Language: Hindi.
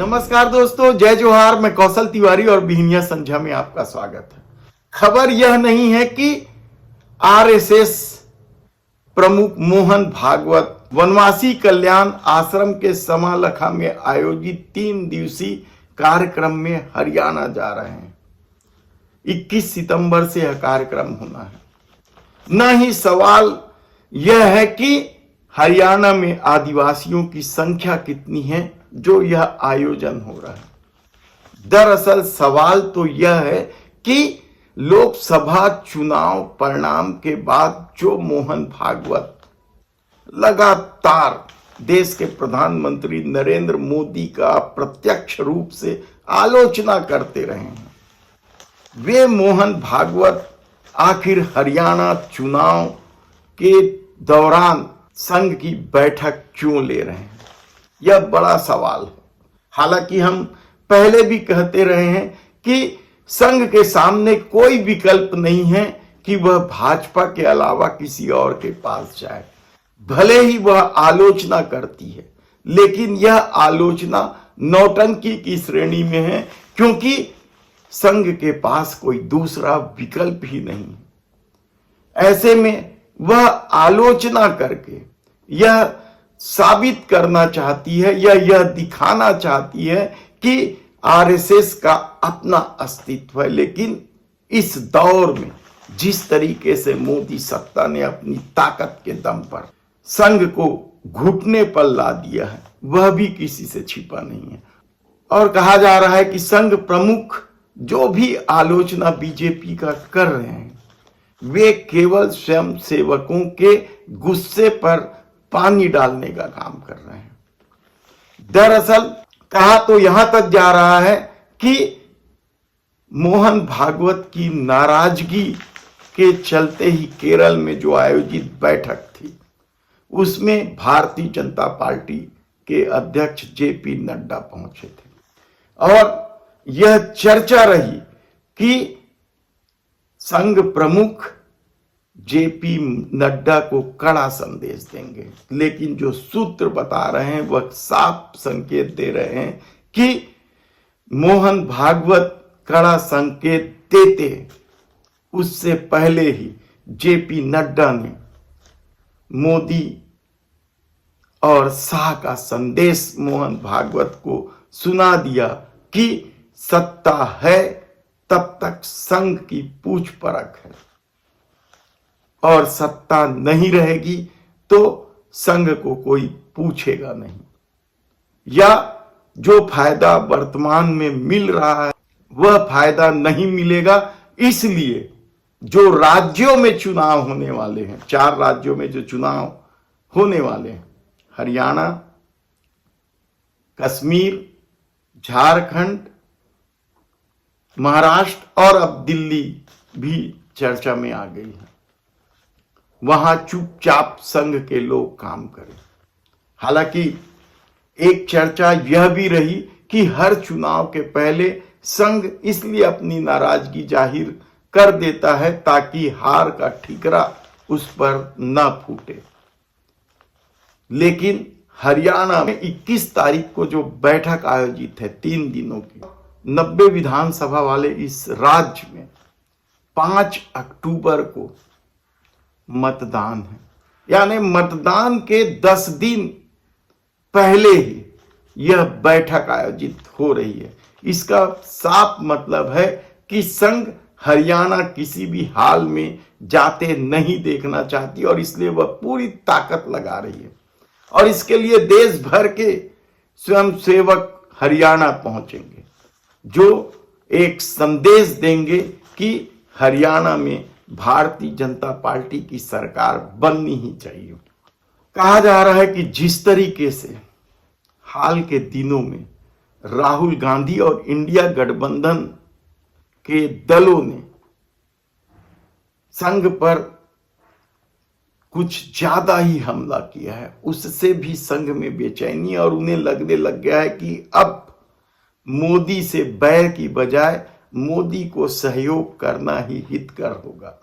नमस्कार दोस्तों, जय जोहार। मैं कौशल तिवारी और बिहनिया संध्या में आपका स्वागत है। खबर यह नहीं है कि आरएसएस प्रमुख मोहन भागवत वनवासी कल्याण आश्रम के समालखा में आयोजित 3 दिवसीय कार्यक्रम में हरियाणा जा रहे हैं। 21 सितंबर से यह कार्यक्रम होना है। न ही सवाल यह है कि हरियाणा में आदिवासियों की संख्या कितनी है जो यह आयोजन हो रहा है। दरअसल सवाल तो यह है कि लोकसभा चुनाव परिणाम के बाद जो मोहन भागवत लगातार देश के प्रधानमंत्री नरेंद्र मोदी का प्रत्यक्ष रूप से आलोचना करते रहे हैं, वे मोहन भागवत आखिर हरियाणा चुनाव के दौरान संघ की बैठक क्यों ले रहे हैं, यह बड़ा सवाल है। हालांकि हम पहले भी कहते रहे हैं कि संघ के सामने कोई विकल्प नहीं है कि वह भाजपा के अलावा किसी और के पास जाए। भले ही वह आलोचना करती है, लेकिन यह आलोचना नौटंकी की श्रेणी में है, क्योंकि संघ के पास कोई दूसरा विकल्प ही नहीं है। ऐसे में वह आलोचना करके यह साबित करना चाहती है या यह दिखाना चाहती है कि आरएसएस का अपना अस्तित्व है। लेकिन इस दौर में जिस तरीके से मोदी सत्ता ने अपनी ताकत के दम पर संघ को घुटने पर ला दिया है, वह भी किसी से छिपा नहीं है। और कहा जा रहा है कि संघ प्रमुख जो भी आलोचना बीजेपी का कर रहे हैं, वे केवल स्वयं सेवकों के गुस्से पर पानी डालने का काम कर रहे हैं। दरअसल कहा तो यहां तक जा रहा है कि मोहन भागवत की नाराजगी के चलते ही केरल में जो आयोजित बैठक थी, उसमें भारतीय जनता पार्टी के अध्यक्ष जेपी नड्डा पहुंचे थे और यह चर्चा रही कि संघ प्रमुख जेपी नड्डा को कड़ा संदेश देंगे। लेकिन जो सूत्र बता रहे हैं वह साफ संकेत दे रहे हैं कि मोहन भागवत कड़ा संकेत देते उससे पहले ही जेपी नड्डा ने मोदी और शाह का संदेश मोहन भागवत को सुना दिया कि सत्ता है तब तक संघ की पूछ परख है, और सत्ता नहीं रहेगी तो संघ को कोई पूछेगा नहीं, या जो फायदा वर्तमान में मिल रहा है वह फायदा नहीं मिलेगा। इसलिए जो राज्यों में चुनाव होने वाले हैं, 4 राज्यों में जो चुनाव होने वाले हैं, हरियाणा, कश्मीर, झारखंड, महाराष्ट्र और अब दिल्ली भी चर्चा में आ गई है, वहां चुपचाप संघ के लोग काम करें। हालांकि एक चर्चा यह भी रही कि हर चुनाव के पहले संघ इसलिए अपनी नाराजगी जाहिर कर देता है ताकि हार का ठीकरा उस पर न फूटे। लेकिन हरियाणा में 21 तारीख को जो बैठक आयोजित है 3 दिनों की, 90 विधानसभा वाले इस राज्य में 5 अक्टूबर को मतदान है। यानी मतदान के 10 दिन पहले ही यह बैठक आयोजित हो रही है। इसका साफ मतलब है कि संघ हरियाणा किसी भी हाल में जाते नहीं देखना चाहती और इसलिए वह पूरी ताकत लगा रही है। और इसके लिए देश भर के स्वयंसेवक हरियाणा पहुंचेंगे, जो एक संदेश देंगे कि हरियाणा में भारतीय जनता पार्टी की सरकार बननी ही चाहिए। कहा जा रहा है कि जिस तरीके से हाल के दिनों में राहुल गांधी और इंडिया गठबंधन के दलों ने संघ पर कुछ ज्यादा ही हमला किया है, उससे भी संघ में बेचैनी और उन्हें लगने लग गया है कि अब मोदी से बैर की बजाय मोदी को सहयोग करना ही हितकर होगा।